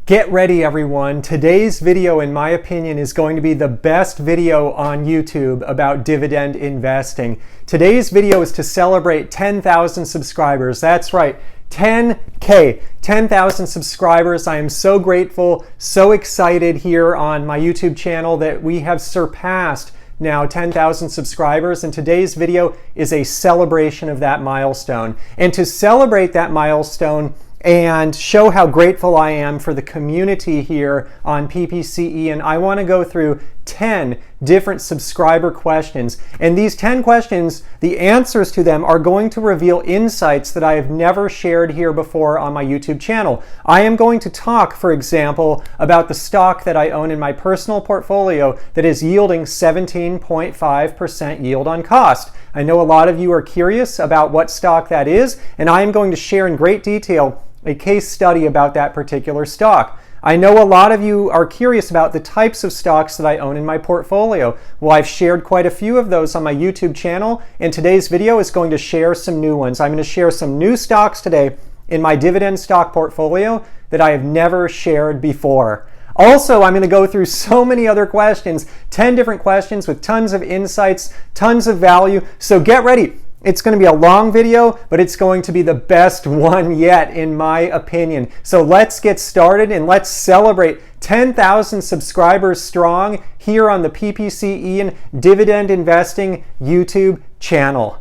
Get ready, everyone. Today's video, in my opinion, is going to be the best video on YouTube about dividend investing. Today's video is to celebrate 10,000 subscribers. That's right, 10K, 10,000 subscribers. I am so grateful, so excited here on my YouTube channel that we have surpassed now 10,000 subscribers, and today's video is a celebration of that milestone. And to celebrate that milestone and show how grateful I am for the community here on PPC Ian, I want to go through 10 different subscriber questions. And these 10 questions, the answers to them are going to reveal insights that I have never shared here before on my YouTube channel. I am going to talk, for example, about the stock that I own in my personal portfolio that is yielding 17.5% yield on cost. I know a lot of you are curious about what stock that is, and I am going to share in great detail a case study about that particular stock. I know a lot of you are curious about the types of stocks that I own in my portfolio. Well, I've shared quite a few of those on my YouTube channel, and today's video is going to share some new ones. I'm going to share some new stocks today in my dividend stock portfolio that I have never shared before. Also, I'm going to go through so many other questions, 10 different questions with tons of insights, tons of value. So get ready. It's going to be a long video, but it's going to be the best one yet, in my opinion. So let's get started and let's celebrate 10,000 subscribers strong here on the PPC Ian Dividend Investing YouTube channel.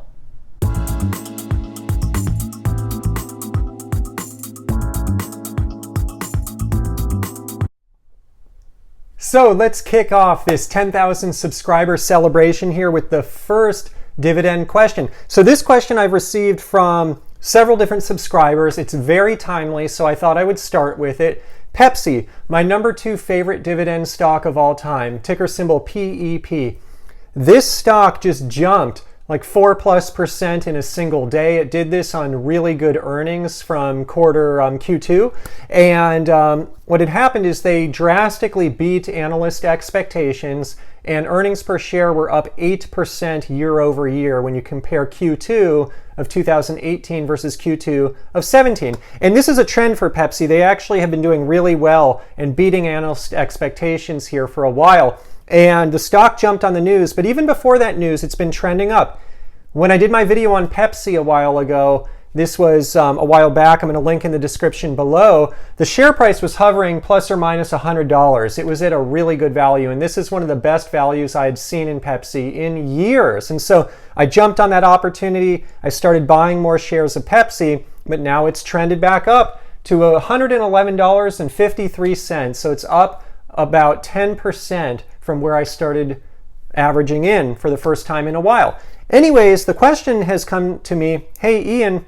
So let's kick off this 10,000 subscriber celebration here with the first dividend question. So this question I've received from several different subscribers. It's very timely, so I thought I would start with it. Pepsi, my number 2 favorite dividend stock of all time, ticker symbol PEP. This stock just jumped like 4+% in a single day. It did this on really good earnings from quarter Q2. And what had happened is they drastically beat analyst expectations, and earnings per share were up 8% year over year when you compare Q2 of 2018 versus Q2 of 17. And this is a trend for Pepsi. They actually have been doing really well and beating analyst expectations here for a while. And the stock jumped on the news, but even before that news, it's been trending up. When I did my video on Pepsi a while ago, this was a while back, I'm going to link in the description below, the share price was hovering plus or minus $100. It was at a really good value, and this is one of the best values I had seen in Pepsi in years. And so I jumped on that opportunity. I started buying more shares of Pepsi, but now it's trended back up to $111.53. So it's up about 10% from where I started averaging in for the first time in a while. Anyways, the question has come to me, hey Ian,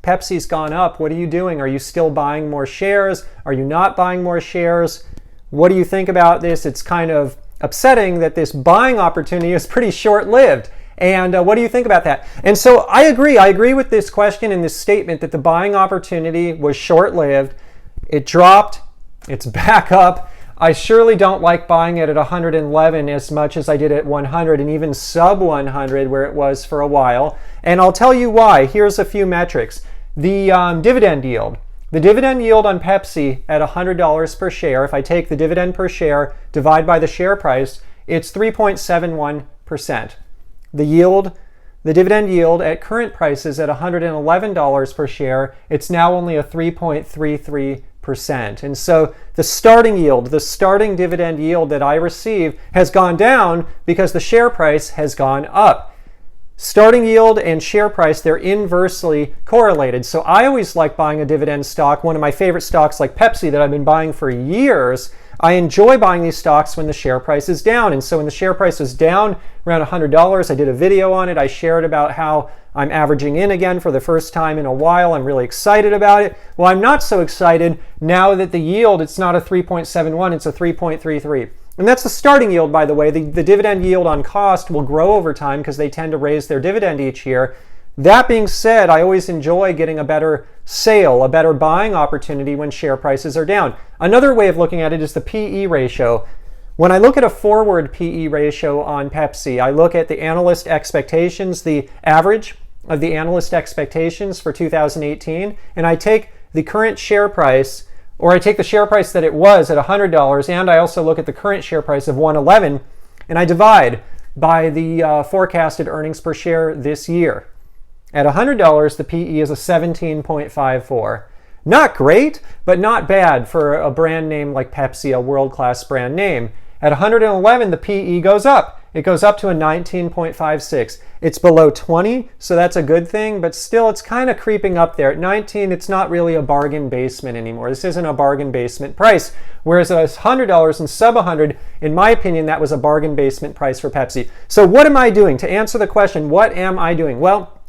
Pepsi's gone up. What are you doing? Are you still buying more shares? Are you not buying more shares? What do you think about this? It's kind of upsetting that this buying opportunity is pretty short-lived. And what do you think about that? And so I agree with this question and this statement that the buying opportunity was short-lived. It dropped, it's back up. I surely don't like buying it at 111 as much as I did at 100 and even sub 100 where it was for a while. And I'll tell you why. Here's a few metrics. The dividend yield. The dividend yield on Pepsi at $100 per share, if I take the dividend per share, divide by the share price, it's 3.71%. The dividend yield at current prices at $111 per share, it's now only a 3.33%. And so the starting yield, the starting dividend yield that I receive has gone down because the share price has gone up. Starting yield and share price, they're inversely correlated. So I always like buying a dividend stock. One of my favorite stocks like Pepsi that I've been buying for years, I enjoy buying these stocks when the share price is down. And so when the share price was down around $100, I did a video on it. I shared about how I'm averaging in again for the first time in a while. I'm really excited about it. Well, I'm not so excited now that the yield, it's not a 3.71, it's a 3.33. And that's the starting yield, by the way. The dividend yield on cost will grow over time because they tend to raise their dividend each year. That being said, I always enjoy getting a better sale, a better buying opportunity when share prices are down. Another way of looking at it is the PE ratio. When I look at a forward PE ratio on Pepsi, I look at the analyst expectations, the average of the analyst expectations for 2018, and I take the current share price or I take the share price that it was at $100, and I also look at the current share price of $111, and I divide by the forecasted earnings per share this year. At $100, the PE is a 17.54. Not great, but not bad for a brand name like Pepsi, a world-class brand name. At 111, the PE goes up. It goes up to a 19.56. It's below 20, so that's a good thing, but still it's kind of creeping up there. At 19, it's not really a bargain basement anymore. This isn't a bargain basement price. Whereas at $100 and sub 100, in my opinion, that was a bargain basement price for Pepsi. So what am I doing? To answer the question, what am I doing? Well,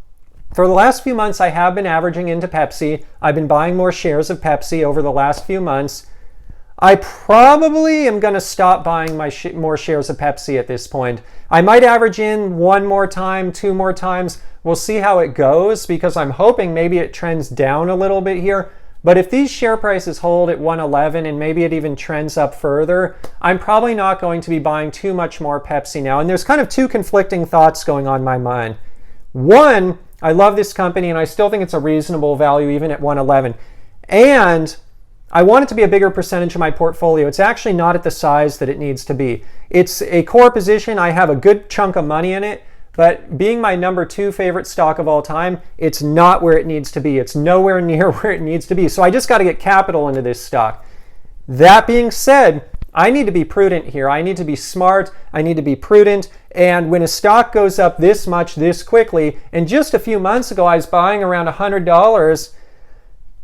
for the last few months, I have been averaging into Pepsi. I've been buying more shares of Pepsi over the last few months. I probably am going to stop buying more shares of Pepsi at this point. I might average in one more time, two more times. We'll see how it goes because I'm hoping maybe it trends down a little bit here. But if these share prices hold at 111 and maybe it even trends up further, I'm probably not going to be buying too much more Pepsi now. And there's kind of two conflicting thoughts going on in my mind. One, I love this company and I still think it's a reasonable value even at 111. And I want it to be a bigger percentage of my portfolio. It's actually not at the size that it needs to be. It's a core position. I have a good chunk of money in it, but being my number 2 favorite stock of all time, it's not where it needs to be. It's nowhere near where it needs to be. So I just got to get capital into this stock. That being said, I need to be prudent here. I need to be smart. I need to be prudent. And when a stock goes up this much, this quickly, and just a few months ago, I was buying around $100,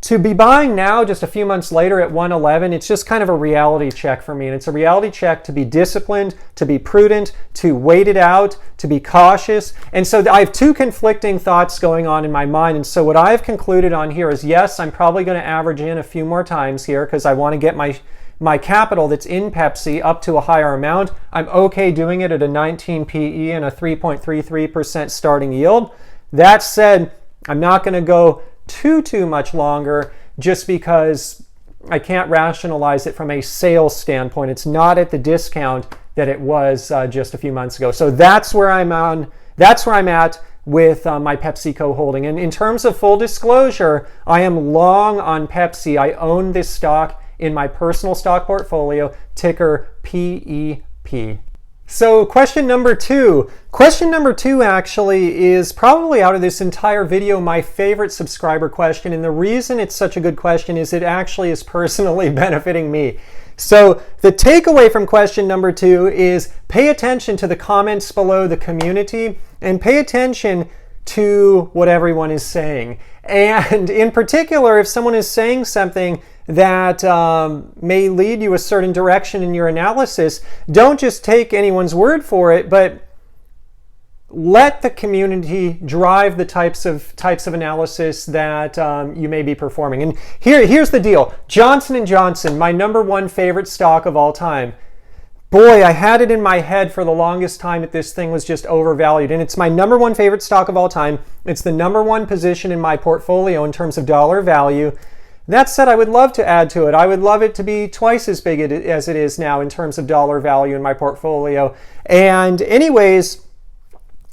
to be buying now just a few months later at 111, it's just kind of a reality check for me. And it's a reality check to be disciplined, to be prudent, to wait it out, to be cautious. And so I have two conflicting thoughts going on in my mind. And so what I've concluded on here is, yes, I'm probably going to average in a few more times here because I want to get my capital that's in Pepsi up to a higher amount. I'm okay doing it at a 19 PE and a 3.33% starting yield. That said, I'm not going to go too much longer just because I can't rationalize it from a sales standpoint. It's not at the discount that it was just a few months ago. So that's where I'm at with my PepsiCo holding. And in terms of full disclosure, I am long on Pepsi. I own this stock in my personal stock portfolio, ticker PEP. So question number 2. Question number 2 actually is probably out of this entire video my favorite subscriber question. And the reason it's such a good question is it actually is personally benefiting me. So the takeaway from question number 2 is pay attention to the comments below, the community, and pay attention to what everyone is saying. And in particular, if someone is saying something that may lead you a certain direction in your analysis, don't just take anyone's word for it, but let the community drive the types of analysis that you may be performing. And here's the deal. Johnson & Johnson, my number 1 favorite stock of all time. Boy, I had it in my head for the longest time that this thing was just overvalued. And it's my number 1 favorite stock of all time. It's the number 1 position in my portfolio in terms of dollar value. That said, I would love to add to it. I would love it to be twice as big as it is now in terms of dollar value in my portfolio. And anyways,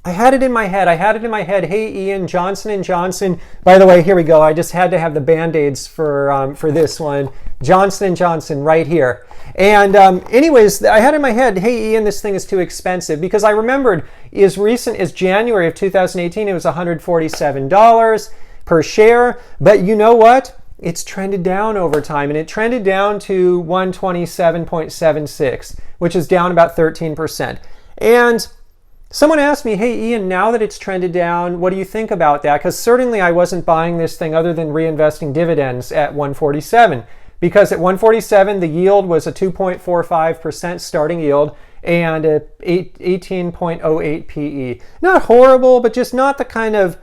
I had it in my head. Hey, Ian, Johnson & Johnson. By the way, here we go. I just had to have the Band-Aids for this one. Johnson & Johnson right here. And anyways, I had in my head, hey, Ian, this thing is too expensive. Because I remembered as recent as January of 2018, it was $147 per share. But you know what? It's trended down over time, and it trended down to 127.76, which is down about 13%. And someone asked me, hey, Ian, now that it's trended down, what do you think about that? Because certainly I wasn't buying this thing other than reinvesting dividends at 147. Because at 147, the yield was a 2.45% starting yield and a 18.08 PE. Not horrible, but just not the kind of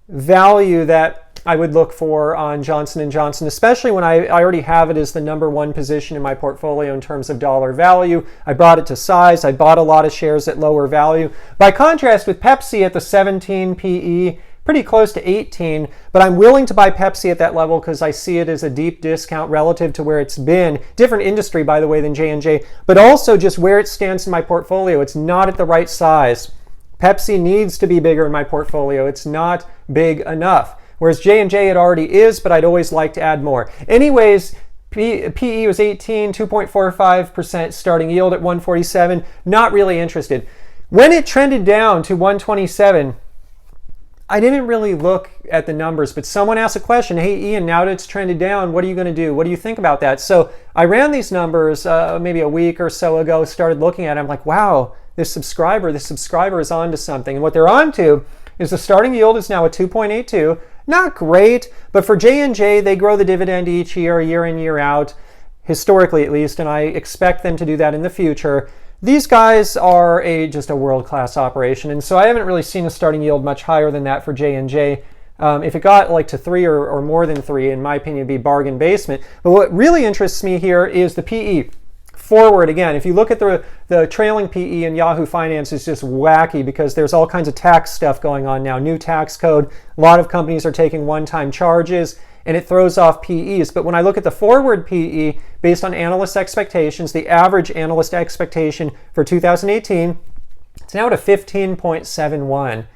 value that I would look for on Johnson & Johnson, especially when I already have it as the number 1 position in my portfolio in terms of dollar value. I brought it to size. I bought a lot of shares at lower value. By contrast with Pepsi at the 17 PE, pretty close to 18, but I'm willing to buy Pepsi at that level because I see it as a deep discount relative to where it's been. Different industry, by the way, than J&J, but also just where it stands in my portfolio. It's not at the right size. Pepsi needs to be bigger in my portfolio. It's not big enough. Whereas J&J it already is, but I'd always like to add more. Anyways, PE was 18, 2.45% starting yield at 147. Not really interested. When it trended down to 127, I didn't really look at the numbers, but someone asked a question, hey Ian, now that it's trended down, what are you going to do? What do you think about that? So I ran these numbers maybe a week or so ago, started looking at it. I'm like, wow, this subscriber is onto something. And what they're onto is the starting yield is now at 2.82. Not great, but for J&J, they grow the dividend each year in, year out, historically at least, and I expect them to do that in the future. These guys are just a world-class operation, and so I haven't really seen a starting yield much higher than that for J&J. If it got like to 3 or more than 3, in my opinion, it'd be bargain basement. But what really interests me here is the PE. Forward again, if you look at the trailing PE in Yahoo Finance, is just wacky because there's all kinds of tax stuff going on now. New tax code, a lot of companies are taking one-time charges, and it throws off PEs. But when I look at the forward PE, based on analyst expectations, the average analyst expectation for 2018, it's now at a 15.71.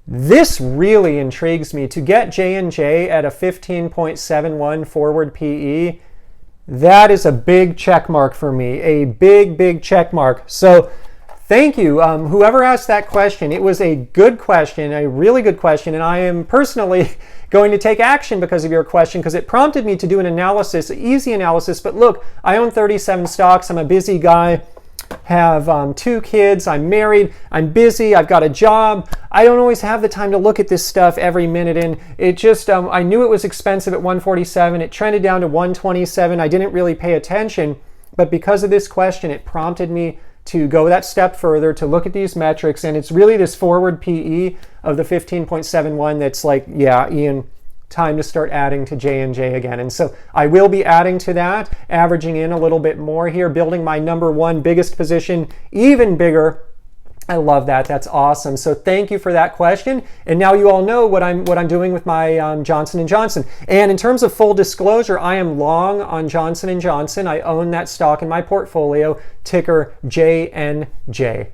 This really intrigues me. To get J&J at a 15.71 forward PE, that is a big check mark for me, a big check mark. So thank you, whoever asked that question. It was a good question, a really good question, and I am personally going to take action because of your question, because it prompted me to do an analysis, an easy analysis. But look, I own 37 stocks. I'm a busy guy, have 2 kids, I'm married, I'm busy, I've got a job. I don't always have the time to look at this stuff every minute, and it just, I knew it was expensive at 147. It trended down to 127. I didn't really pay attention, but because of this question, it prompted me to go that step further, to look at these metrics, and it's really this forward PE of the 15.71 that's like, yeah, Ian, time to start adding to J&J again. And so I will be adding to that, averaging in a little bit more here, building my number 1 biggest position even bigger. I love that. That's awesome. So thank you for that question. And now you all know what I'm doing with my Johnson & Johnson. And in terms of full disclosure, I am long on Johnson & Johnson. I own that stock in my portfolio, ticker JNJ.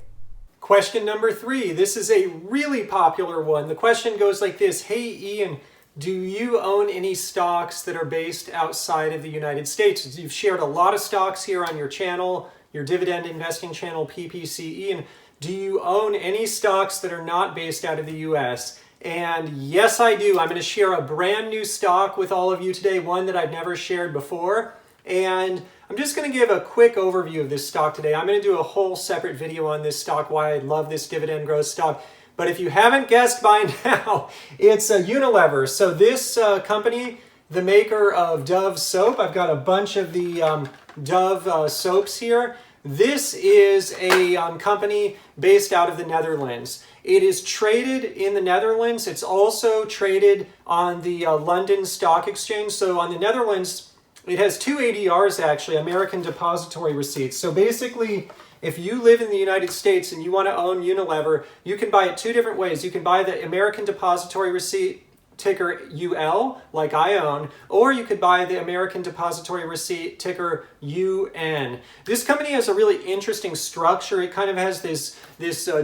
Question number 3. This is a really popular one. The question goes like this. Hey, Ian, do you own any stocks that are based outside of the United States? You've shared a lot of stocks here on your channel, your dividend investing channel, PPC Ian. Do you own any stocks that are not based out of the US? And yes, I do. I'm going to share a brand new stock with all of you today, one that I've never shared before. And I'm just going to give a quick overview of this stock today. I'm going to do a whole separate video on this stock, why I love this dividend growth stock. But if you haven't guessed by now, it's a Unilever. So this company, the maker of Dove soap, I've got a bunch of the Dove soaps here. This is a company based out of the Netherlands. It is traded in the Netherlands. It's also traded on the London Stock Exchange. So on the Netherlands, it has 2 ADRs actually, American Depository Receipts. So basically, if you live in the United States and you want to own Unilever, you can buy it 2 different ways. You can buy the American Depository Receipt, ticker UL, like I own, or you could buy the American Depository Receipt, ticker UN. This company has a really interesting structure. It kind of has this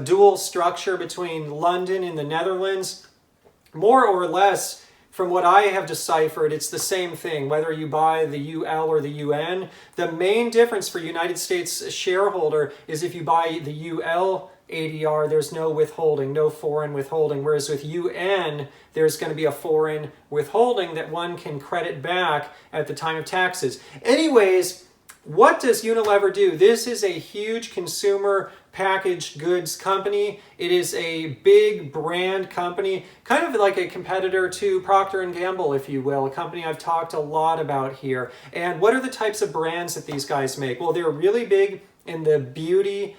dual structure between London and the Netherlands. More or less, from what I have deciphered, it's the same thing, whether you buy the UL or the UN. The main difference for United States shareholder is if you buy the UL ADR, there's no withholding, no foreign withholding, whereas with UN, there's going to be a foreign withholding that one can credit back at the time of taxes. Anyways, what does Unilever do? This is a huge consumer packaged goods company. It is a big brand company, kind of like a competitor to Procter & Gamble, if you will, a company I've talked a lot about here. And what are the types of brands that these guys make? Well, they're really big in the beauty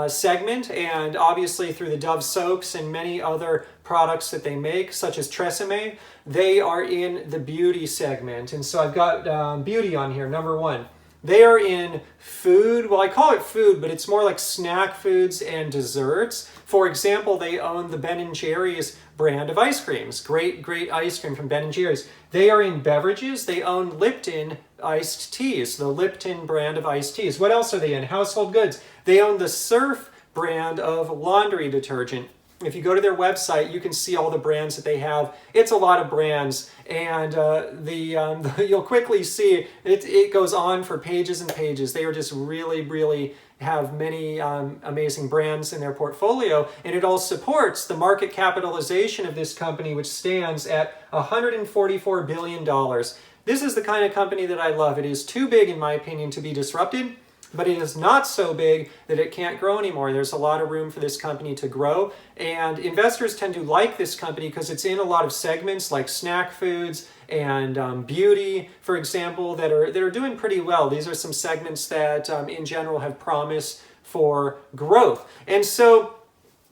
segment, and obviously through the Dove soaps and many other products that they make, such as Tresemme, they are in the beauty segment. And so I've got beauty on here, number 1. They are in food. Well, I call it food, but it's more like snack foods and desserts. For example, they own the Ben & Jerry's brand of ice creams. Great ice cream from Ben & Jerry's. They are in beverages. They own Lipton iced teas, the Lipton brand of iced teas. What else are they in? Household goods. They own the Surf brand of laundry detergent. If you go to their website, you can see all the brands that they have. It's a lot of brands, and you'll quickly see it goes on for pages and pages. They are just really have many amazing brands in their portfolio, and it all supports the market capitalization of this company, which stands at $144 billion. This is the kind of company that I love. It is too big, in my opinion, to be disrupted, but it is not so big that it can't grow anymore. There's a lot of room for this company to grow, and investors tend to like this company because it's in a lot of segments like snack foods and beauty, for example, that are doing pretty well. These are some segments that in general have promise for growth. And so,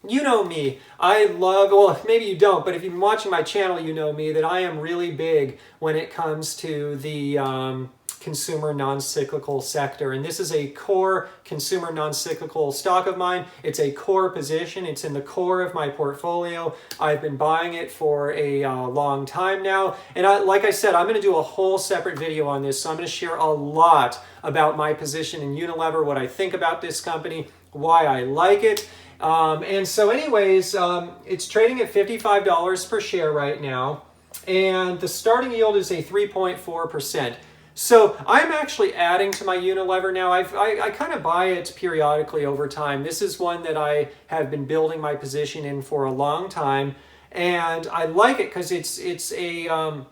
you know me, I love, well, maybe you don't, but if you've been watching my channel, you know me, that I am really big when it comes to the consumer non-cyclical sector. And this is a core consumer non-cyclical stock of mine. It's a core position. It's in the core of my portfolio. I've been buying it for a long time now. And like I said, I'm going to do a whole separate video on this. So I'm going to share a lot about my position in Unilever, what I think about this company, why I like it. And so anyways, it's trading at $55 per share right now. And the starting yield is a 3.4%. So I'm actually adding to my Unilever now. I kind of buy it periodically over time. This is one that I have been building my position in for a long time. And I like it because it's a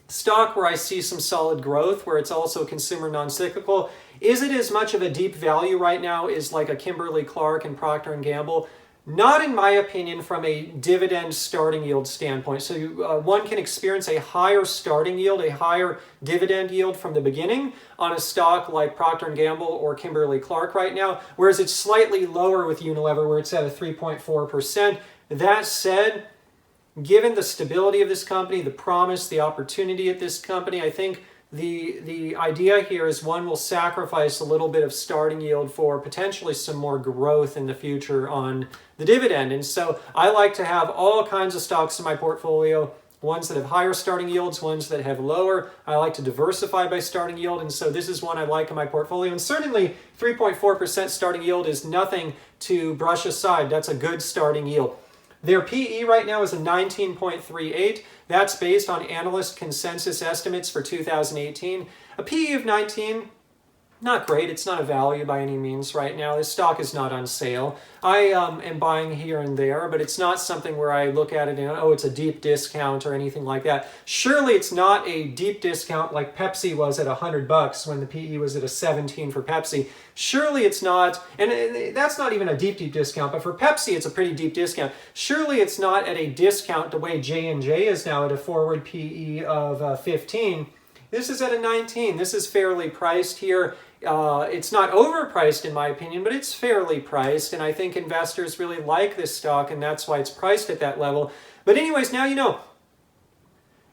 stock where I see some solid growth, where it's also consumer non-cyclical. Is it as much of a deep value right now as like a Kimberly-Clark and Procter & Gamble? Not in my opinion from a dividend starting yield standpoint. So one can experience a higher starting yield, a higher dividend yield from the beginning on a stock like Procter & Gamble or Kimberly-Clark right now, whereas it's slightly lower with Unilever where it's at a 3.4%. That said, given the stability of this company, the promise, the opportunity at this company, I think the idea here is one will sacrifice a little bit of starting yield for potentially some more growth in the future on the dividend. And so I like to have all kinds of stocks in my portfolio, ones that have higher starting yields, ones that have lower. I like to diversify by starting yield, and so this is one I like in my portfolio. And certainly 3.4% starting yield is nothing to brush aside. That's a good starting yield. Their PE right now is a 19.38. That's based on analyst consensus estimates for 2018. A PE of 19, not great. It's not a value by any means right now. This stock is not on sale. I am buying here and there, but it's not something where I look at it and, oh, it's a deep discount or anything like that. Surely it's not a deep discount like Pepsi was at $100 when the PE was at a 17 for Pepsi. Surely it's not, and that's not even a deep discount, but for Pepsi it's a pretty deep discount. Surely it's not at a discount the way J&J is now at a forward PE of 15. This is at a 19. This is fairly priced here. It's not overpriced in my opinion, but it's fairly priced, and I think investors really like this stock, and that's why it's priced at that level. But anyways, now you know.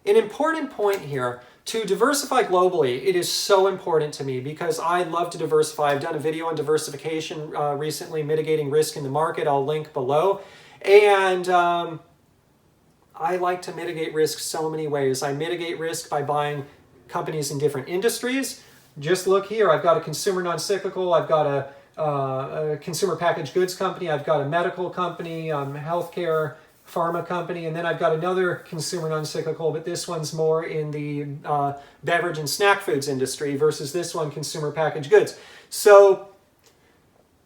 An important point here, to diversify globally, it is so important to me because I love to diversify. I've done a video on diversification recently, mitigating risk in the market. I'll link below. And I like to mitigate risk so many ways. I mitigate risk by buying companies in different industries. Just look here, I've got a consumer non-cyclical, I've got a consumer packaged goods company, I've got a medical company, healthcare, pharma company, and then I've got another consumer non-cyclical, but this one's more in the beverage and snack foods industry versus this one, consumer packaged goods. So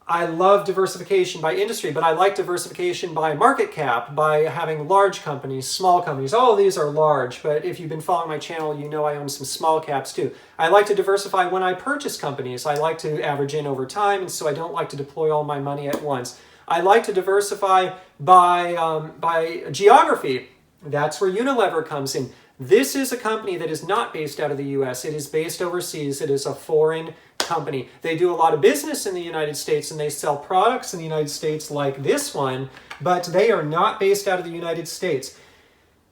I love diversification by industry, but I like diversification by market cap, by having large companies, small companies. All of these are large, but if you've been following my channel, you know I own some small caps too. I like to diversify when I purchase companies. I like to average in over time, and so I don't like to deploy all my money at once. I like to diversify by geography. That's where Unilever comes in. This is a company that is not based out of the US. It is based overseas. It is a foreign company. They do a lot of business in the United States and they sell products in the United States like this one, but they are not based out of the United States.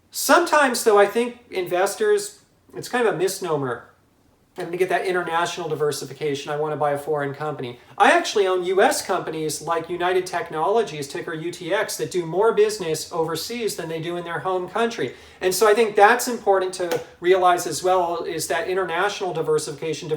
Sometimes, though, I think investors, it's kind of a misnomer. I'm going to get that international diversification. I want to buy a foreign company. I actually own US companies like United Technologies, ticker UTX, that do more business overseas than they do in their home country. And so I think that's important to realize as well, is that international diversification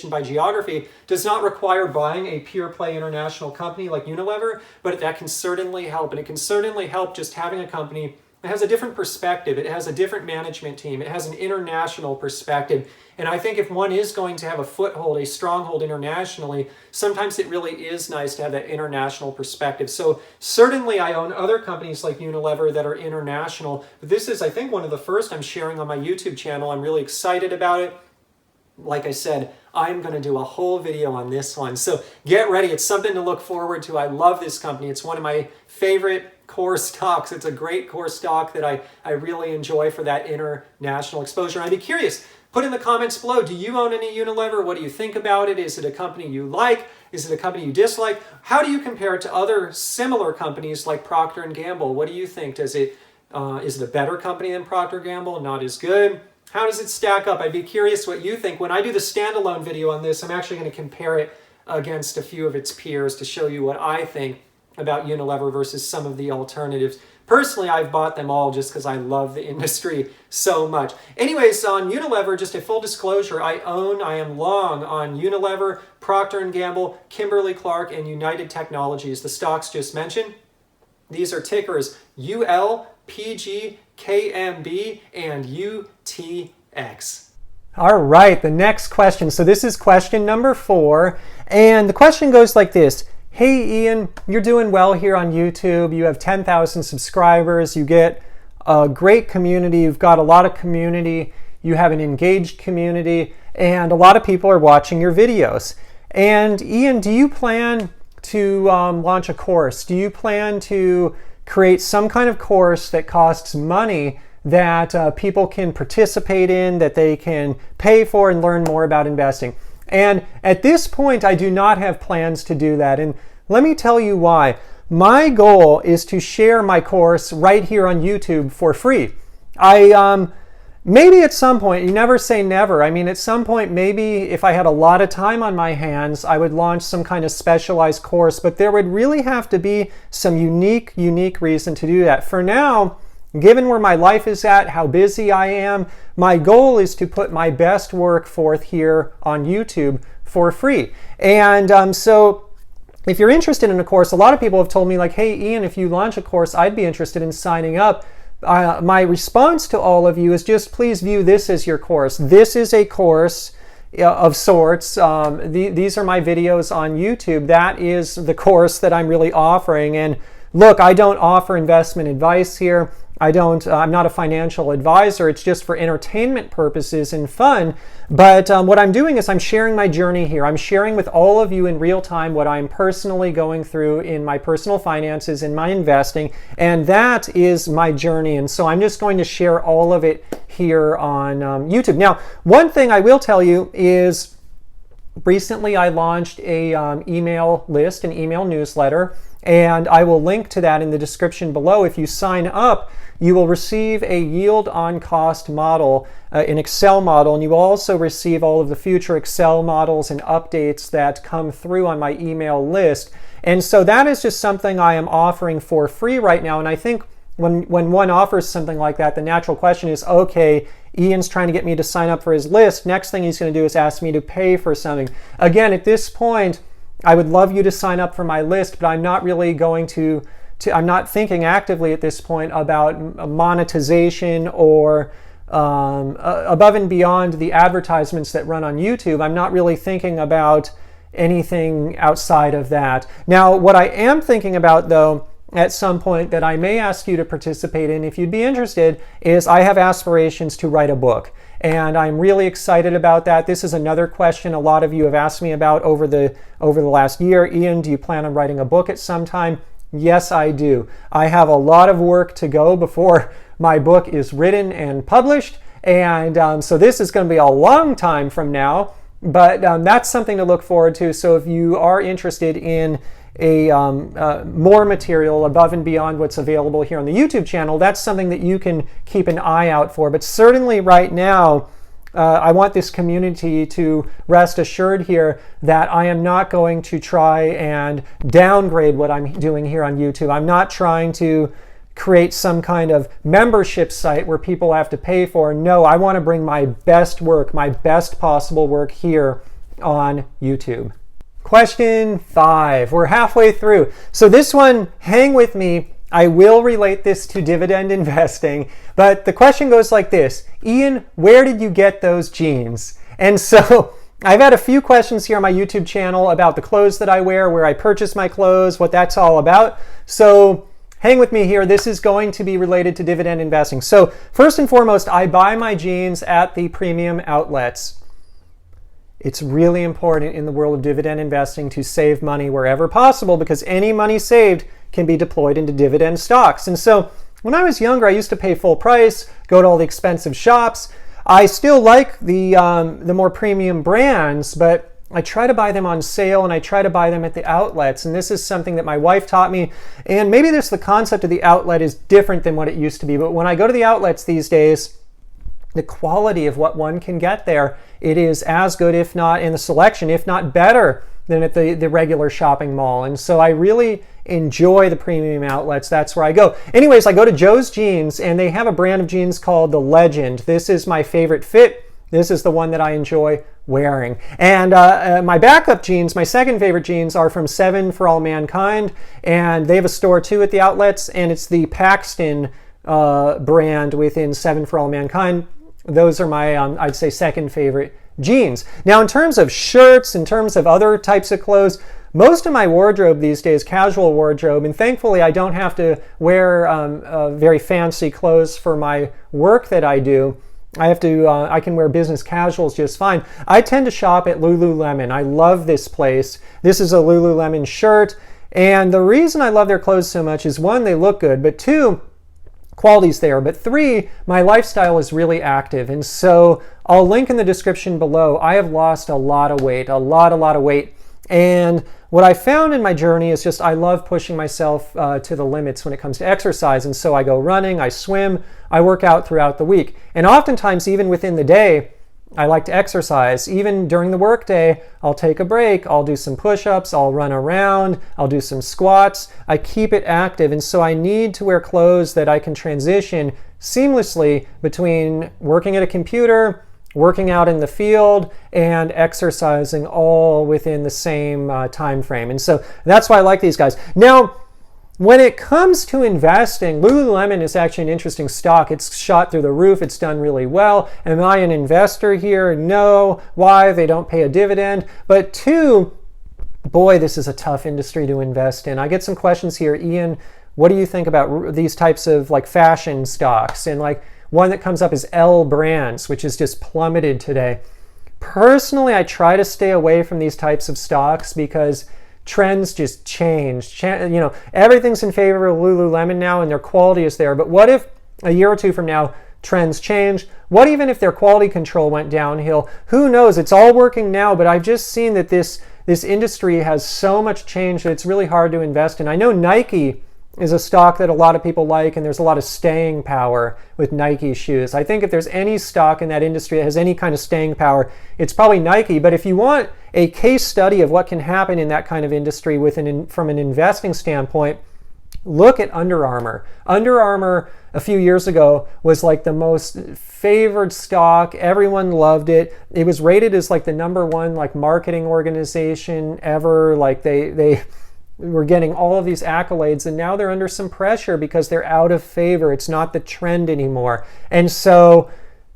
by geography, does not require buying a pure play international company like Unilever, but that can certainly help. And it can certainly help just having a company that has a different perspective. It has a different management team. It has an international perspective. And I think if one is going to have a foothold, a stronghold internationally, sometimes it really is nice to have that international perspective. So certainly I own other companies like Unilever that are international. But this is, I think, one of the first I'm sharing on my YouTube channel. I'm really excited about it. Like I said, I'm going to do a whole video on this one. So get ready. It's something to look forward to. I love this company. It's one of my favorite core stocks. It's a great core stock that I really enjoy for that international exposure. I'd be curious. Put in the comments below, do you own any Unilever? What do you think about it? Is it a company you like? Is it a company you dislike? How do you compare it to other similar companies like Procter & Gamble? What do you think? Is it a better company than Procter & Gamble? Not as good? How does it stack up? I'd be curious what you think. When I do the standalone video on this, I'm actually going to compare it against a few of its peers to show you what I think about Unilever versus some of the alternatives. Personally, I've bought them all just because I love the industry so much. Anyways, on Unilever, just a full disclosure, I am long on Unilever, Procter & Gamble, Kimberly-Clark, and United Technologies, the stocks just mentioned. These are tickers UL, PG, KMB, and UTX. All right, the next question. So this is question number 4, and the question goes like this. Hey Ian, you're doing well here on YouTube. You have 10,000 subscribers. You get a great community. You've got a lot of community. You have an engaged community, and a lot of people are watching your videos. And Ian, do you plan to launch a course? Do you plan to create some kind of course that costs money that people can participate in, that they can pay for and learn more about investing? And at this point, I do not have plans to do that. And let me tell you why. My goal is to share my course right here on YouTube for free. Maybe at some point, you never say never. I mean, at some point, maybe if I had a lot of time on my hands, I would launch some kind of specialized course, but there would really have to be some unique reason to do that. For now, given where my life is at, how busy I am, my goal is to put my best work forth here on YouTube for free. And so if you're interested in a course, a lot of people have told me like, hey Ian, if you launch a course, I'd be interested in signing up. My response to all of you is just please view this as your course. This is a course of sorts. These are my videos on YouTube. That is the course that I'm really offering. And look, I don't offer investment advice here. I'm not a financial advisor. It's just for entertainment purposes and fun. But what I'm doing is I'm sharing my journey here. I'm sharing with all of you in real time what I'm personally going through in my personal finances, in my investing, and that is my journey. And so I'm just going to share all of it here on YouTube. Now, one thing I will tell you is recently I launched a email list, an email newsletter, and I will link to that in the description below. If you sign up, you will receive a yield on cost model, an Excel model, and you will also receive all of the future Excel models and updates that come through on my email list. And so that is just something I am offering for free right now. And I think when one offers something like that, the natural question is, okay, Ian's trying to get me to sign up for his list. Next thing he's going to do is ask me to pay for something. Again, at this point, I would love you to sign up for my list, but I'm not really going to I'm not thinking actively at this point about monetization or above and beyond the advertisements that run on YouTube. I'm not really thinking about anything outside of that. Now, what I am thinking about, though, at some point that I may ask you to participate in, if you'd be interested, is I have aspirations to write a book. And I'm really excited about that. This is another question a lot of you have asked me about over the last year. Ian, do you plan on writing a book at some time? Yes, I do. I have a lot of work to go before my book is written and published. And so this is going to be a long time from now, but that's something to look forward to. So if you are interested in more material above and beyond what's available here on the YouTube channel, that's something that you can keep an eye out for. But certainly right now, I want this community to rest assured here that I am not going to try and downgrade what I'm doing here on YouTube. I'm not trying to create some kind of membership site where people have to pay for. No, I want to bring my best work, my best possible work here on YouTube. Question 5. We're halfway through. So this one, hang with me. I will relate this to dividend investing, but the question goes like this. Ian, where did you get those jeans? And so I've had a few questions here on my YouTube channel about the clothes that I wear, where I purchase my clothes, what that's all about. So hang with me here. This is going to be related to dividend investing. So first and foremost, I buy my jeans at the premium outlets. It's really important in the world of dividend investing to save money wherever possible, because any money saved can be deployed into dividend stocks. And so when I was younger, I used to pay full price, go to all the expensive shops. I still like the more premium brands, but I try to buy them on sale and I try to buy them at the outlets. And this is something that my wife taught me. And maybe the concept of the outlet is different than what it used to be. But when I go to the outlets these days, the quality of what one can get there, it is as good, if not in the selection, if not better than at the regular shopping mall. And so I really enjoy the premium outlets. That's where I go. Anyways, I go to Joe's Jeans, and they have a brand of jeans called the Legend. This is my favorite fit. This is the one that I enjoy wearing. And my backup jeans, my second favorite jeans, are from 7 for All Mankind. And they have a store too at the outlets, and it's the Paxton brand within 7 for All Mankind. Those are my, I'd say, second favorite jeans. Now, in terms of shirts, in terms of other types of clothes, most of my wardrobe these days, casual wardrobe, and thankfully I don't have to wear very fancy clothes for my work that I do. I can wear business casuals just fine. I tend to shop at Lululemon. I love this place. This is a Lululemon shirt, and the reason I love their clothes so much is 1, they look good, but 2, quality's there, but 3, my lifestyle is really active, and so I'll link in the description below. I have lost a lot of weight, a lot of weight, and what I found in my journey is just I love pushing myself to the limits when it comes to exercise, and so I go running, I swim, I work out throughout the week, and oftentimes even within the day, I like to exercise. Even during the workday, I'll take a break, I'll do some push-ups, I'll run around, I'll do some squats. I keep it active, and so I need to wear clothes that I can transition seamlessly between working at a computer, working out in the field, and exercising all within the same time frame. And so that's why I like these guys. Now, when it comes to investing, Lululemon is actually an interesting stock. It's shot through the roof. It's done really well. Am I an investor here? No. Why? They don't pay a dividend. But 2, boy, this is a tough industry to invest in. I get some questions here. Ian, what do you think about these types of like fashion stocks? And like one that comes up is L Brands, which is just plummeted today. Personally, I try to stay away from these types of stocks because trends just change. Everything's in favor of Lululemon now and their quality is there. But what if a year or 2 from now, trends change? What even if their quality control went downhill? Who knows? It's all working now, but I've just seen that this industry has so much change that it's really hard to invest in. I know Nike is a stock that a lot of people like, and there's a lot of staying power with Nike shoes. I think if there's any stock in that industry that has any kind of staying power, it's probably Nike. But if you want a case study of what can happen in that kind of industry from an investing standpoint, look at Under Armour. Under Armour a few years ago was like the most favored stock. Everyone loved it. It was rated as like the #1 like marketing organization ever. Like they were getting all of these accolades, and now they're under some pressure because they're out of favor. It's not the trend anymore. And so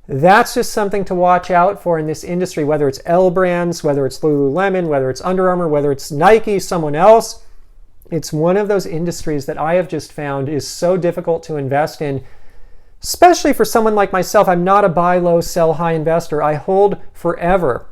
that's just something to watch out for in this industry, whether it's L Brands, whether it's Lululemon, whether it's Under Armour, whether it's Nike, someone else. It's one of those industries that I have just found is so difficult to invest in, especially for someone like myself. I'm not a buy low, sell high investor. I hold forever.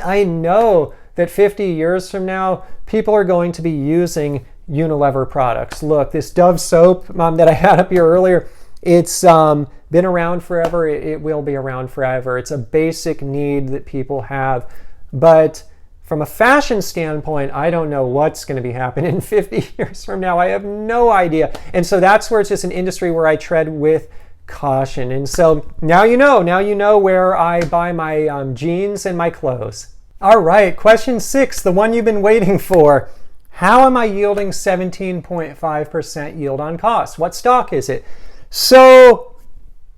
I know that 50 years from now, people are going to be using Unilever products. Look, this Dove soap that I had up here earlier, it's been around forever. It will be around forever. It's a basic need that people have. But from a fashion standpoint, I don't know what's going to be happening in 50 years from now. I have no idea. And so that's where it's just an industry where I tread with caution. And so now you know where I buy my jeans and my clothes. All right, question 6, the one you've been waiting for. How am I yielding 17.5% yield on cost? What stock is it? So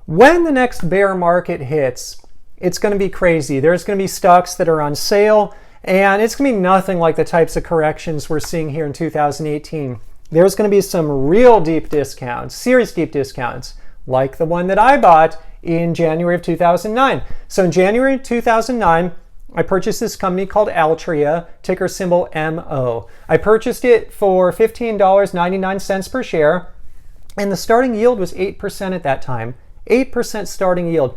when the next bear market hits, it's going to be crazy. There's going to be stocks that are on sale, and it's going to be nothing like the types of corrections we're seeing here in 2018. There's going to be some real deep discounts, serious deep discounts, like the one that I bought in January of 2009. So in January 2009, I purchased this company called Altria, ticker symbol MO. I purchased it for $15.99 per share, and the starting yield was 8% at that time. 8% starting yield.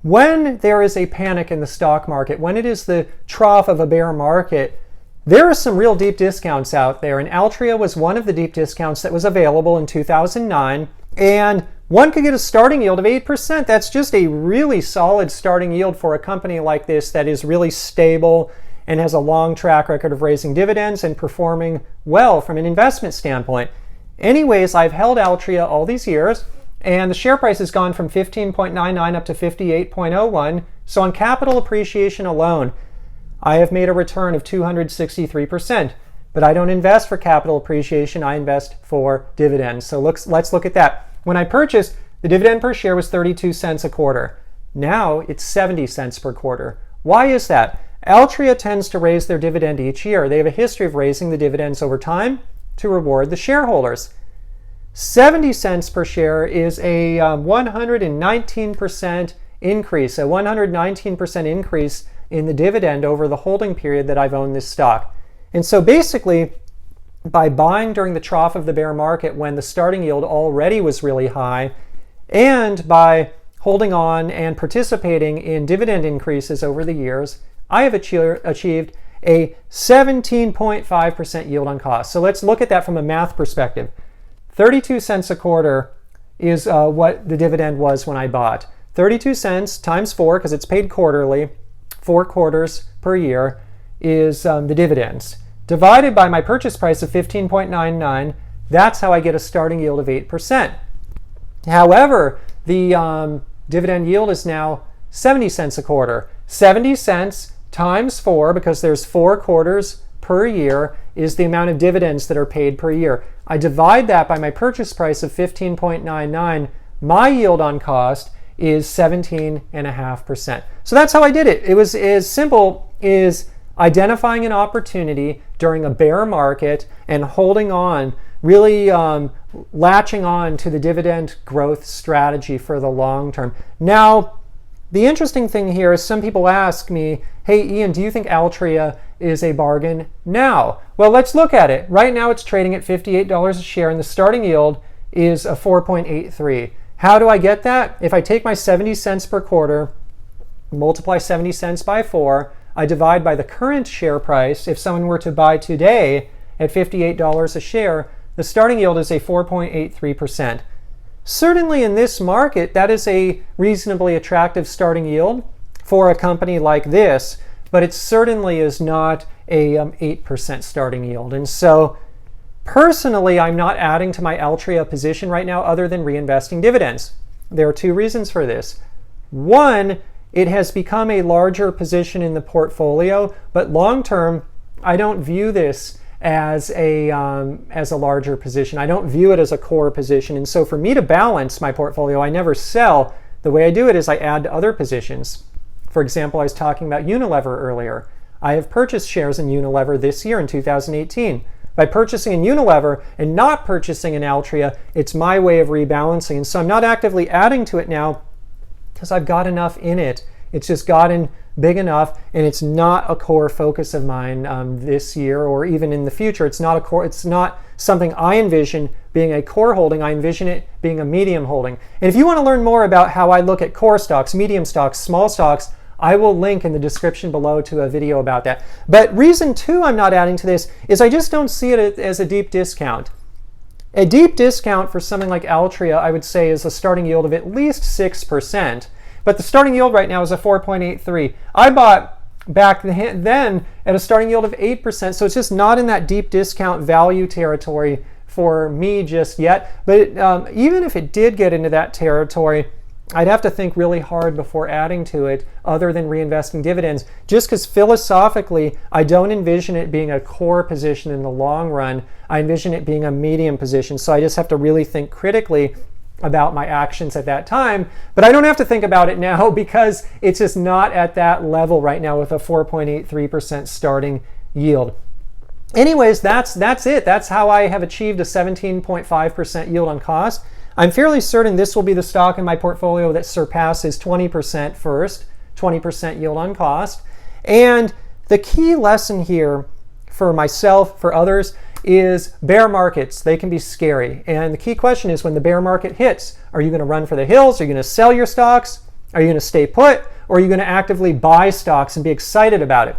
When there is a panic in the stock market, when it is the trough of a bear market, there are some real deep discounts out there, and Altria was one of the deep discounts that was available in 2009, and one could get a starting yield of 8%. That's just a really solid starting yield for a company like this that is really stable and has a long track record of raising dividends and performing well from an investment standpoint. Anyways, I've held Altria all these years, and the share price has gone from 15.99 up to 58.01. So on capital appreciation alone, I have made a return of 263%. But I don't invest for capital appreciation, I invest for dividends. So let's look at that. When I purchased, the dividend per share was 32 cents a quarter. Now it's 70 cents per quarter. Why is that? Altria tends to raise their dividend each year. They have a history of raising the dividends over time to reward the shareholders. 70 cents per share is a 119% increase, a 119% increase in the dividend over the holding period that I've owned this stock. And so basically, by buying during the trough of the bear market when the starting yield already was really high, and by holding on and participating in dividend increases over the years, I have achieved a 17.5% yield on cost. So let's look at that from a math perspective. 32 cents a quarter is what the dividend was when I bought. 32 cents times 4, because it's paid quarterly, 4 quarters per year, is the dividends. Divided by my purchase price of 15.99, that's how I get a starting yield of 8%. However, the dividend yield is now 70 cents a quarter. 70 cents times 4, because there's 4 quarters per year, is the amount of dividends that are paid per year. I divide that by my purchase price of 15.99. My yield on cost is 17.5%. So that's how I did it. It was as simple as identifying an opportunity during a bear market and holding on, really latching on to the dividend growth strategy for the long term. Now, the interesting thing here is some people ask me, hey Ian, do you think Altria is a bargain now? Well, let's look at it. Right now it's trading at $58 a share and the starting yield is a 4.83. How do I get that? If I take my 70 cents per quarter, multiply 70 cents by 4, I divide by the current share price. If someone were to buy today at $58 a share, the starting yield is a 4.83%. Certainly in this market, that is a reasonably attractive starting yield for a company like this, but it certainly is not a 8% starting yield. And so personally, I'm not adding to my Altria position right now other than reinvesting dividends. There are 2 reasons for this. One, it has become a larger position in the portfolio, but long term, I don't view this as a larger position. I don't view it as a core position. And so for me to balance my portfolio, I never sell. The way I do it is I add to other positions. For example, I was talking about Unilever earlier. I have purchased shares in Unilever this year in 2018. By purchasing in Unilever and not purchasing in Altria, it's my way of rebalancing. And so I'm not actively adding to it now because I've got enough in it. It's just gotten big enough, and it's not a core focus of mine this year or even in the future. It's not a core. It's not something I envision being a core holding. I envision it being a medium holding. And if you want to learn more about how I look at core stocks, medium stocks, small stocks, I will link in the description below to a video about that. But reason 2 I'm not adding to this is I just don't see it as a deep discount. A deep discount for something like Altria, I would say, is a starting yield of at least 6%. But the starting yield right now is a 4.83. I bought back then at a starting yield of 8%, so it's just not in that deep discount value territory for me just yet. But even if it did get into that territory, I'd have to think really hard before adding to it other than reinvesting dividends, just because philosophically, I don't envision it being a core position in the long run. I envision it being a medium position. So I just have to really think critically about my actions at that time. But I don't have to think about it now because it's just not at that level right now with a 4.83% starting yield. Anyways, that's it. That's how I have achieved a 17.5% yield on cost. I'm fairly certain this will be the stock in my portfolio that surpasses 20% first, 20% yield on cost. And the key lesson here for myself, for others, is bear markets. They can be scary. And the key question is, when the bear market hits, are you going to run for the hills? Are you going to sell your stocks? Are you going to stay put? Or are you going to actively buy stocks and be excited about it?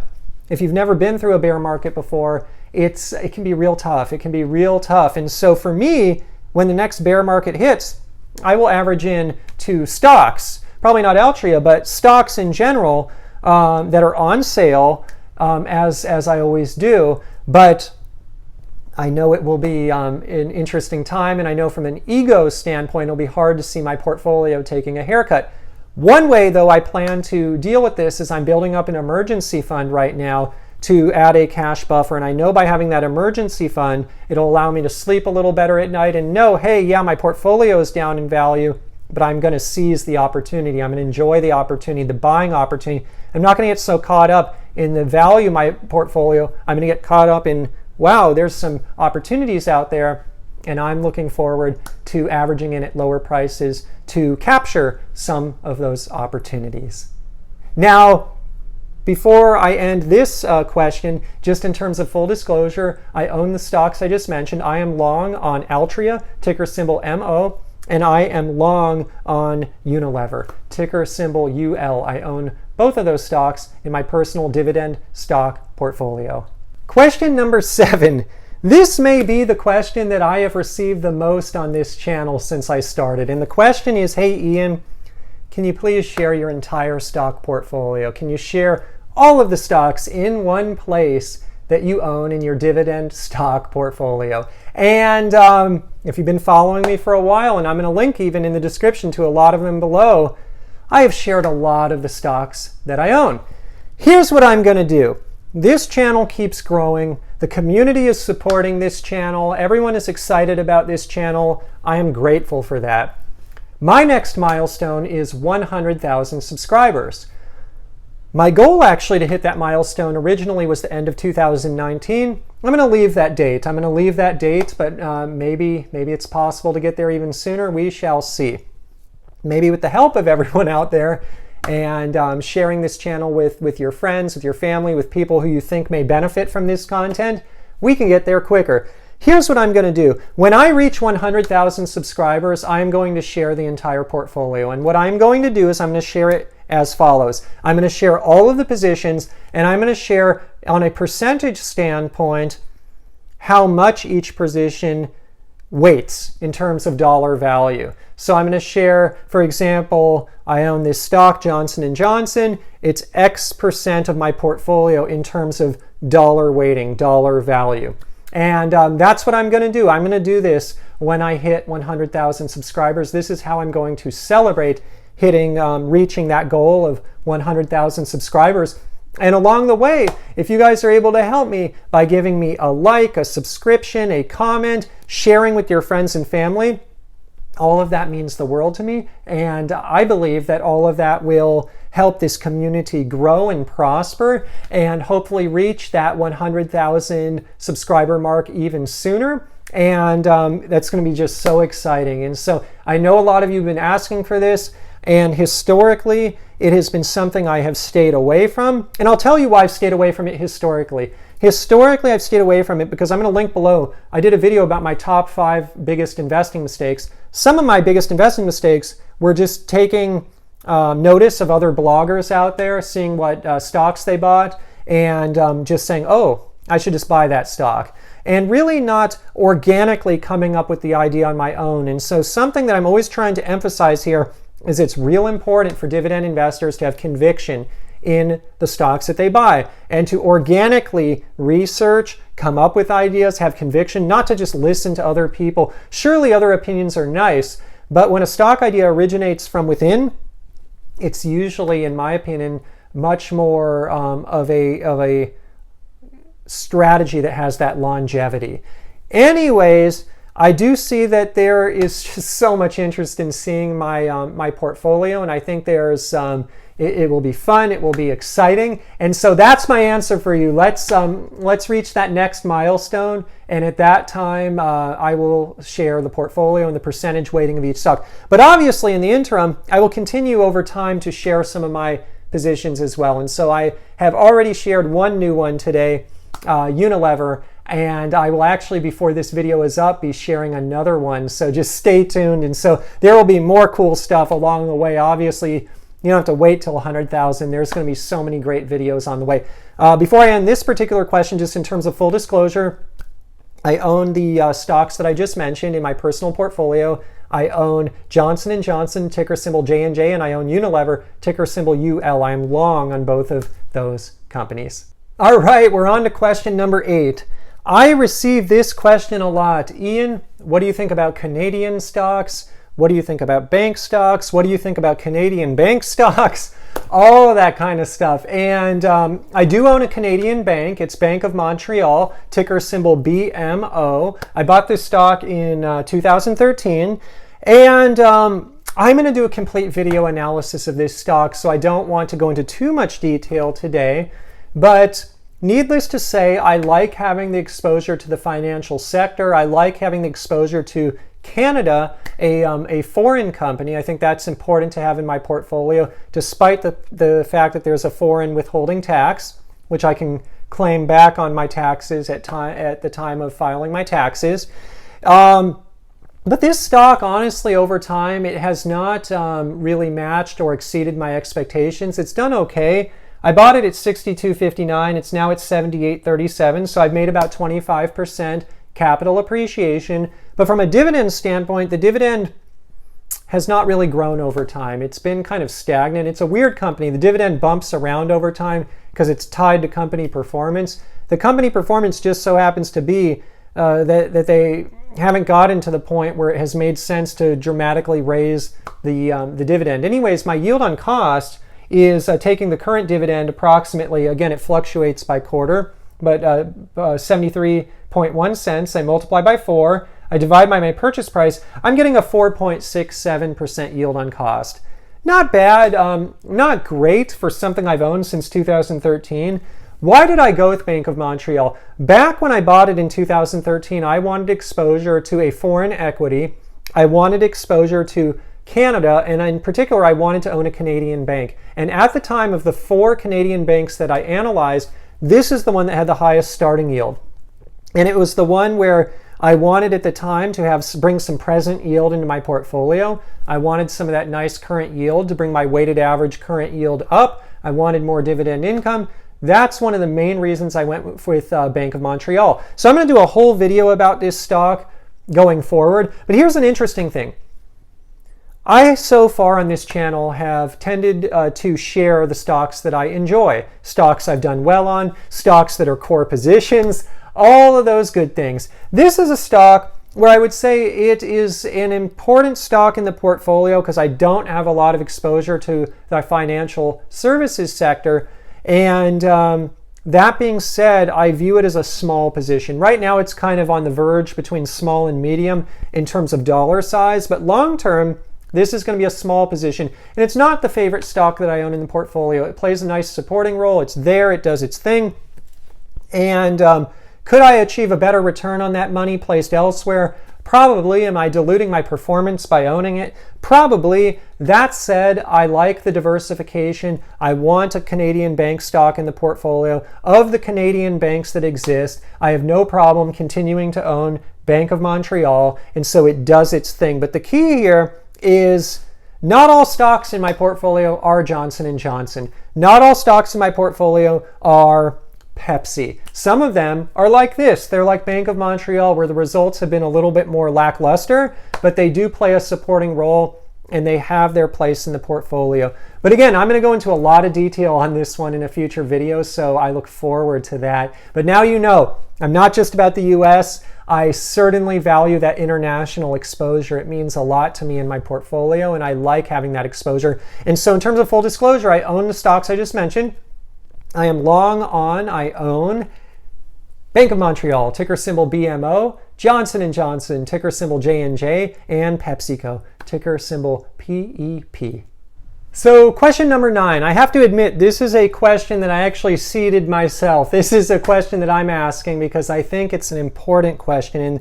If you've never been through a bear market before, it can be real tough. It can be real tough. And so for me, when the next bear market hits, I will average in to stocks, probably not Altria, but stocks in general that are on sale, as I always do. But I know it will be an interesting time, and I know from an ego standpoint, it'll be hard to see my portfolio taking a haircut. One way, though, I plan to deal with this is I'm building up an emergency fund right now to add a cash buffer. And I know by having that emergency fund, it'll allow me to sleep a little better at night and know, hey, yeah, my portfolio is down in value, but I'm going to seize the opportunity. I'm going to enjoy the opportunity, the buying opportunity. I'm not going to get so caught up in the value of my portfolio. I'm going to get caught up in, wow, there's some opportunities out there, and I'm looking forward to averaging in at lower prices to capture some of those opportunities. Now, before I end this question, just in terms of full disclosure, I own the stocks I just mentioned. I am long on Altria, ticker symbol MO, and I am long on Unilever, ticker symbol UL. I own both of those stocks in my personal dividend stock portfolio. Question number 7. This may be the question that I have received the most on this channel since I started. And the question is, hey Ian, can you please share your entire stock portfolio? Can you share all of the stocks in one place that you own in your dividend stock portfolio? And if you've been following me for a while, and I'm going to link even in the description to a lot of them below, I have shared a lot of the stocks that I own. Here's what I'm going to do. This channel keeps growing. The community is supporting this channel. Everyone is excited about this channel. I am grateful for that. My next milestone is 100,000 subscribers. My goal actually to hit that milestone originally was the end of 2019. I'm going to leave that date. But maybe it's possible to get there even sooner. We shall see. Maybe with the help of everyone out there and sharing this channel with your friends, with your family, with people who you think may benefit from this content, we can get there quicker. Here's what I'm going to do. When I reach 100,000 subscribers, I'm going to share the entire portfolio. And what I'm going to do is I'm going to share it as follows. I'm going to share all of the positions, and I'm going to share on a percentage standpoint how much each position weights in terms of dollar value. So I'm going to share, for example, I own this stock, Johnson & Johnson. It's X percent of my portfolio in terms of dollar weighting, dollar value. And that's what I'm going to do. I'm going to do this when I hit 100,000 subscribers. This is how I'm going to celebrate reaching that goal of 100,000 subscribers. And along the way, if you guys are able to help me by giving me a like, a subscription, a comment, sharing with your friends and family, all of that means the world to me. And I believe that all of that will help this community grow and prosper and hopefully reach that 100,000 subscriber mark even sooner. And that's going to be just so exciting. And so I know a lot of you have been asking for this. And historically, it has been something I have stayed away from. And I'll tell you why I've stayed away from it historically. Historically, I've stayed away from it because I'm going to link below. I did a video about my top 5 biggest investing mistakes. Some of my biggest investing mistakes were just taking notice of other bloggers out there, seeing what stocks they bought, and just saying, oh, I should just buy that stock. And really not organically coming up with the idea on my own. And so something that I'm always trying to emphasize here is it's real important for dividend investors to have conviction in the stocks that they buy, and to organically research, come up with ideas, have conviction, not to just listen to other people. Surely other opinions are nice, but when a stock idea originates from within, it's usually, in my opinion, much more of a strategy that has that longevity. Anyways, I do see that there is just so much interest in seeing my portfolio, and I think there's it will be fun, it will be exciting, and so that's my answer for you. Let's reach that next milestone, and at that time I will share the portfolio and the percentage weighting of each stock. But obviously, in the interim, I will continue over time to share some of my positions as well, and so I have already shared one new one today, Unilever. And I will actually, before this video is up, be sharing another one. So just stay tuned. And so there will be more cool stuff along the way. Obviously, you don't have to wait till 100,000. There's going to be so many great videos on the way. Before I end this particular question, just in terms of full disclosure, I own the stocks that I just mentioned in my personal portfolio. I own Johnson & Johnson, ticker symbol J&J, and I own Unilever, ticker symbol UL. I am long on both of those companies. All right, we're on to question number 8. I receive this question a lot. Ian, what do you think about Canadian stocks? What do you think about bank stocks? What do you think about Canadian bank stocks? All of that kind of stuff. And I do own a Canadian bank. It's Bank of Montreal, ticker symbol BMO. I bought this stock in 2013. And I'm going to do a complete video analysis of this stock, so I don't want to go into too much detail today. But needless to say, I like having the exposure to the financial sector. I like having the exposure to Canada, a foreign company. I think that's important to have in my portfolio, despite the fact that there's a foreign withholding tax, which I can claim back on my taxes at the time of filing my taxes. But this stock, honestly, over time, it has not really matched or exceeded my expectations. It's done okay. I bought it at $62.59. It's now at $78.37. So I've made about 25% capital appreciation. But from a dividend standpoint, the dividend has not really grown over time. It's been kind of stagnant. It's a weird company. The dividend bumps around over time because it's tied to company performance. The company performance just so happens to be that they haven't gotten to the point where it has made sense to dramatically raise the dividend. Anyways, my yield on cost is taking the current dividend approximately, again, it fluctuates by quarter, but 73.1 cents. I multiply by 4. I divide by my purchase price. I'm getting a 4.67% yield on cost. Not bad, not great for something I've owned since 2013. Why did I go with Bank of Montreal? Back when I bought it in 2013, I wanted exposure to a foreign equity. I wanted exposure to Canada, and in particular, I wanted to own a Canadian bank. And at the time of the 4 Canadian banks that I analyzed, this is the one that had the highest starting yield. And it was the one where I wanted at the time to bring some present yield into my portfolio. I wanted some of that nice current yield to bring my weighted average current yield up. I wanted more dividend income. That's one of the main reasons I went with Bank of Montreal. So I'm going to do a whole video about this stock going forward. But here's an interesting thing. I, so far on this channel, have tended to share the stocks that I enjoy, stocks I've done well on, stocks that are core positions, all of those good things. This is a stock where I would say it is an important stock in the portfolio because I don't have a lot of exposure to the financial services sector. And that being said, I view it as a small position. Right now, it's kind of on the verge between small and medium in terms of dollar size, but long term, this is going to be a small position, and it's not the favorite stock that I own in the portfolio. It plays a nice supporting role. It's there. It does its thing. And could I achieve a better return on that money placed elsewhere? Probably. Am I diluting my performance by owning it? Probably. That said, I like the diversification. I want a Canadian bank stock in the portfolio. Of the Canadian banks that exist, I have no problem continuing to own Bank of Montreal, and so it does its thing. But the key here is not all stocks in my portfolio are Johnson & Johnson. Not all stocks in my portfolio are Pepsi. Some of them are like this. They're like Bank of Montreal, where the results have been a little bit more lackluster, but they do play a supporting role and they have their place in the portfolio. But again, I'm going to go into a lot of detail on this one in a future video, so I look forward to that. But now you know, I'm not just about the US. I certainly value that international exposure. It means a lot to me in my portfolio, and I like having that exposure. And so in terms of full disclosure, I own the stocks I just mentioned. I am long on, I own Bank of Montreal, ticker symbol BMO, Johnson & Johnson, ticker symbol J&J, and PepsiCo, ticker symbol PEP. So question number 9, I have to admit this is a question that I actually seeded myself. This is a question that I'm asking because I think it's an important question. And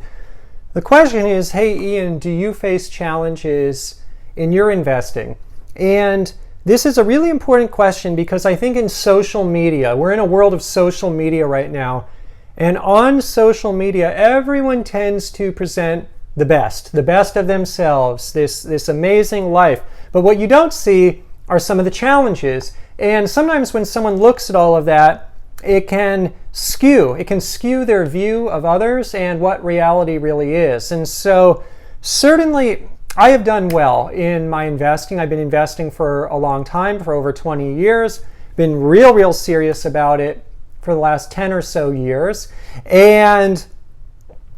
the question is, hey Ian, do you face challenges in your investing? And this is a really important question because I think in social media, we're in a world of social media right now. And on social media, everyone tends to present the best of themselves, this amazing life. But what you don't see are some of the challenges. And sometimes when someone looks at all of that, it can skew their view of others and what reality really is. And so certainly I have done well in my investing. I've been investing for a long time, for over 20 years, been real serious about it for the last 10 or so years, and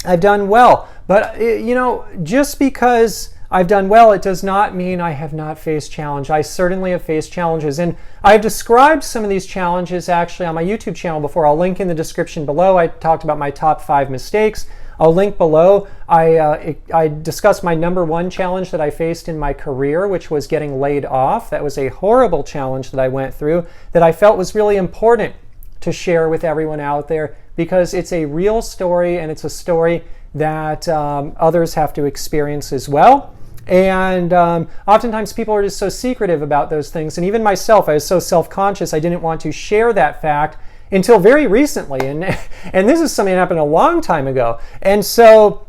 I've done well. But you know, just because I've done well, it does not mean I have not faced challenge. I certainly have faced challenges, and I've described some of these challenges actually on my YouTube channel before. I'll link in the description below. I talked about my top 5 mistakes. I'll link below. I discussed my number 1 challenge that I faced in my career, which was getting laid off. That was a horrible challenge that I went through that I felt was really important to share with everyone out there because it's a real story, and it's a story that others have to experience as well. And oftentimes people are just so secretive about those things. And even myself, I was so self-conscious, I didn't want to share that fact until very recently. And this is something that happened a long time ago. And so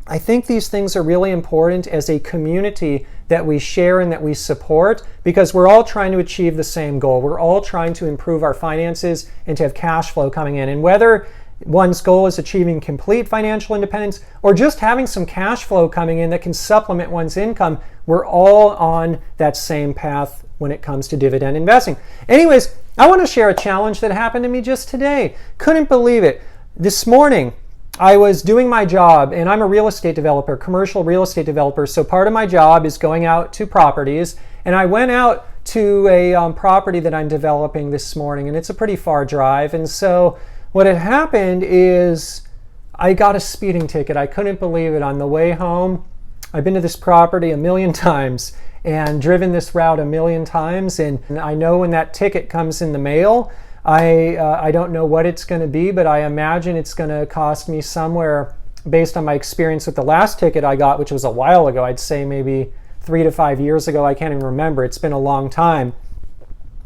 I think these things are really important as a community that we share and that we support, because we're all trying to achieve the same goal. We're all trying to improve our finances and to have cash flow coming in. And whether one's goal is achieving complete financial independence or just having some cash flow coming in that can supplement one's income, we're all on that same path when it comes to dividend investing. Anyways, I want to share a challenge that happened to me just today. Couldn't believe it. This morning, I was doing my job, and I'm a real estate developer, commercial real estate developer, so part of my job is going out to properties, and I went out to a property that I'm developing this morning, and it's a pretty far drive. And so what had happened is I got a speeding ticket. I couldn't believe it. On the way home, I've been to this property a million times and driven this route a million times, and I know when that ticket comes in the mail, I don't know what it's going to be, but I imagine it's going to cost me somewhere, based on my experience with the last ticket I got, which was a while ago. I'd say maybe 3 to 5 years ago. I can't even remember. It's been a long time.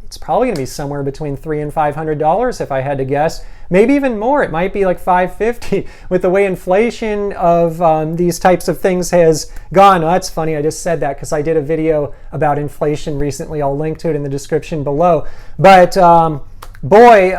It's probably going to be somewhere between $300 and $500 if I had to guess. Maybe even more. It might be like $550 with the way inflation of these types of things has gone. Well, that's funny. I just said that because I did a video about inflation recently. I'll link to it in the description below. But boy,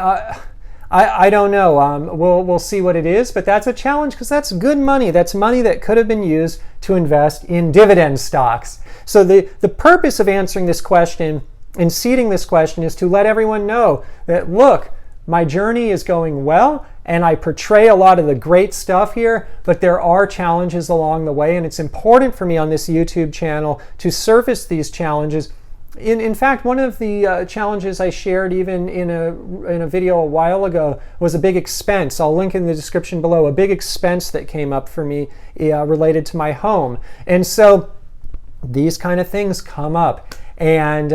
I don't know. We'll see what it is, but that's a challenge because that's good money. That's money that could have been used to invest in dividend stocks. So the purpose of answering this question and seeding this question is to let everyone know that, look, my journey is going well, and I portray a lot of the great stuff here, but there are challenges along the way, and it's important for me on this YouTube channel to surface these challenges. In fact, one of the challenges I shared even in a video a while ago was a big expense. I'll link in the description below, a big expense that came up for me related to my home. And so these kind of things come up. And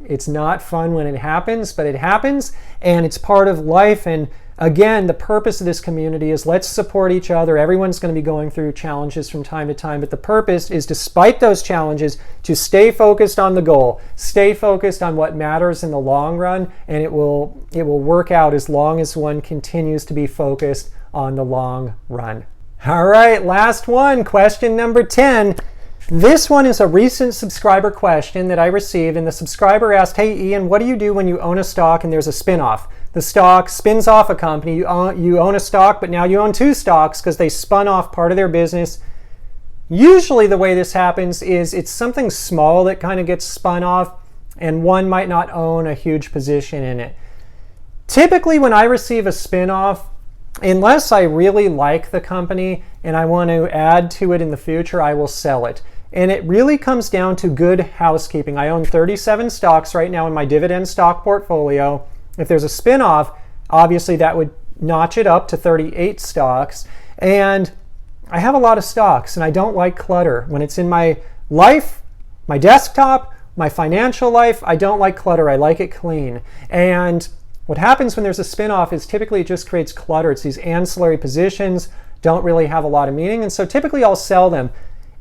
it's not fun when it happens, but it happens, and it's part of life. And again, the purpose of this community is let's support each other. Everyone's going to be going through challenges from time to time, but the purpose is, despite those challenges, to stay focused on the goal, stay focused on what matters in the long run, and it will work out as long as one continues to be focused on the long run. All right, last one, question number 10. This one is a recent subscriber question that I received, and the subscriber asked, hey Ian, what do you do when you own a stock and there's a spin-off? The stock spins off a company, you own a stock, but now you own 2 stocks because they spun off part of their business Usually the way this happens is it's something small that kind of gets spun off, and one might not own a huge position in it. Typically when I receive a spin-off, unless I really like the company and I want to add to it in the future, I will sell it. And it really comes down to good housekeeping. I own 37 stocks right now in my dividend stock portfolio. If there's a spin-off, obviously that would notch it up to 38 stocks. And I have a lot of stocks and I don't like clutter. When it's in my life, my desktop, my financial life, I don't like clutter. I like it clean. And what happens when there's a spin-off is typically it just creates clutter. It's these ancillary positions, don't really have a lot of meaning. And so typically I'll sell them.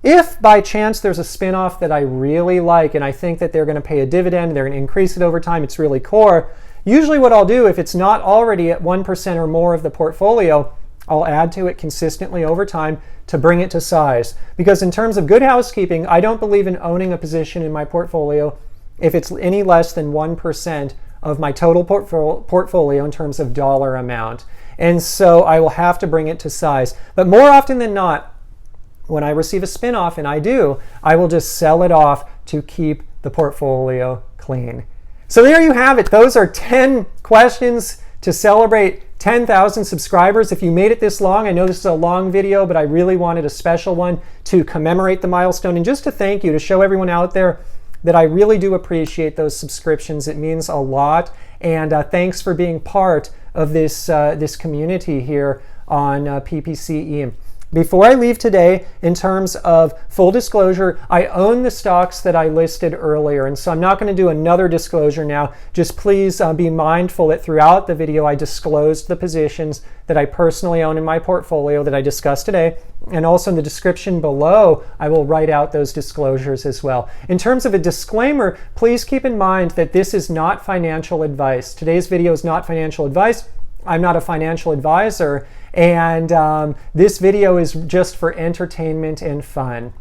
If by chance there's a spin-off that I really like and I think that they're going to pay a dividend, they're going to increase it over time, it's really core, usually what I'll do, if it's not already at 1% or more of the portfolio, I'll add to it consistently over time to bring it to size. Because in terms of good housekeeping, I don't believe in owning a position in my portfolio if it's any less than 1% of my total portfolio in terms of dollar amount. And so I will have to bring it to size. But more often than not, when I receive a spin-off, and I do, I will just sell it off to keep the portfolio clean. So there you have it. Those are 10 questions to celebrate 10,000 subscribers. If you made it this long, I know this is a long video, but I really wanted a special one to commemorate the milestone and just to thank you, to show everyone out there that I really do appreciate those subscriptions. It means a lot. And thanks for being part of this community here on PPC Ian. Before I leave today, in terms of full disclosure, I own the stocks that I listed earlier, and so I'm not going to do another disclosure now. Just please be mindful that throughout the video I disclosed the positions that I personally own in my portfolio that I discussed today, and also in the description below I will write out those disclosures as well. In terms of a disclaimer, please keep in mind that this is not financial advice. Today's video is not financial advice. I'm not a financial advisor, and this video is just for entertainment and fun.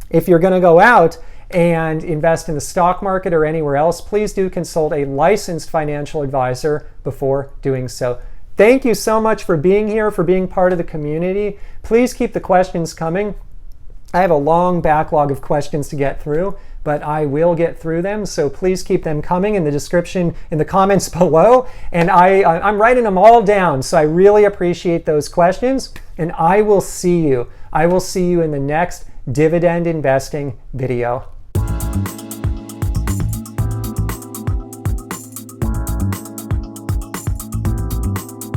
If you're going to go out and invest in the stock market or anywhere else, please do consult a licensed financial advisor before doing so. Thank you so much for being here, for being part of the community. Please keep the questions coming. I have a long backlog of questions to get through, but I will get through them, so please keep them coming in the description, in the comments below, and I'm writing them all down, so I really appreciate those questions, and I will see you. I will see you in the next dividend investing video.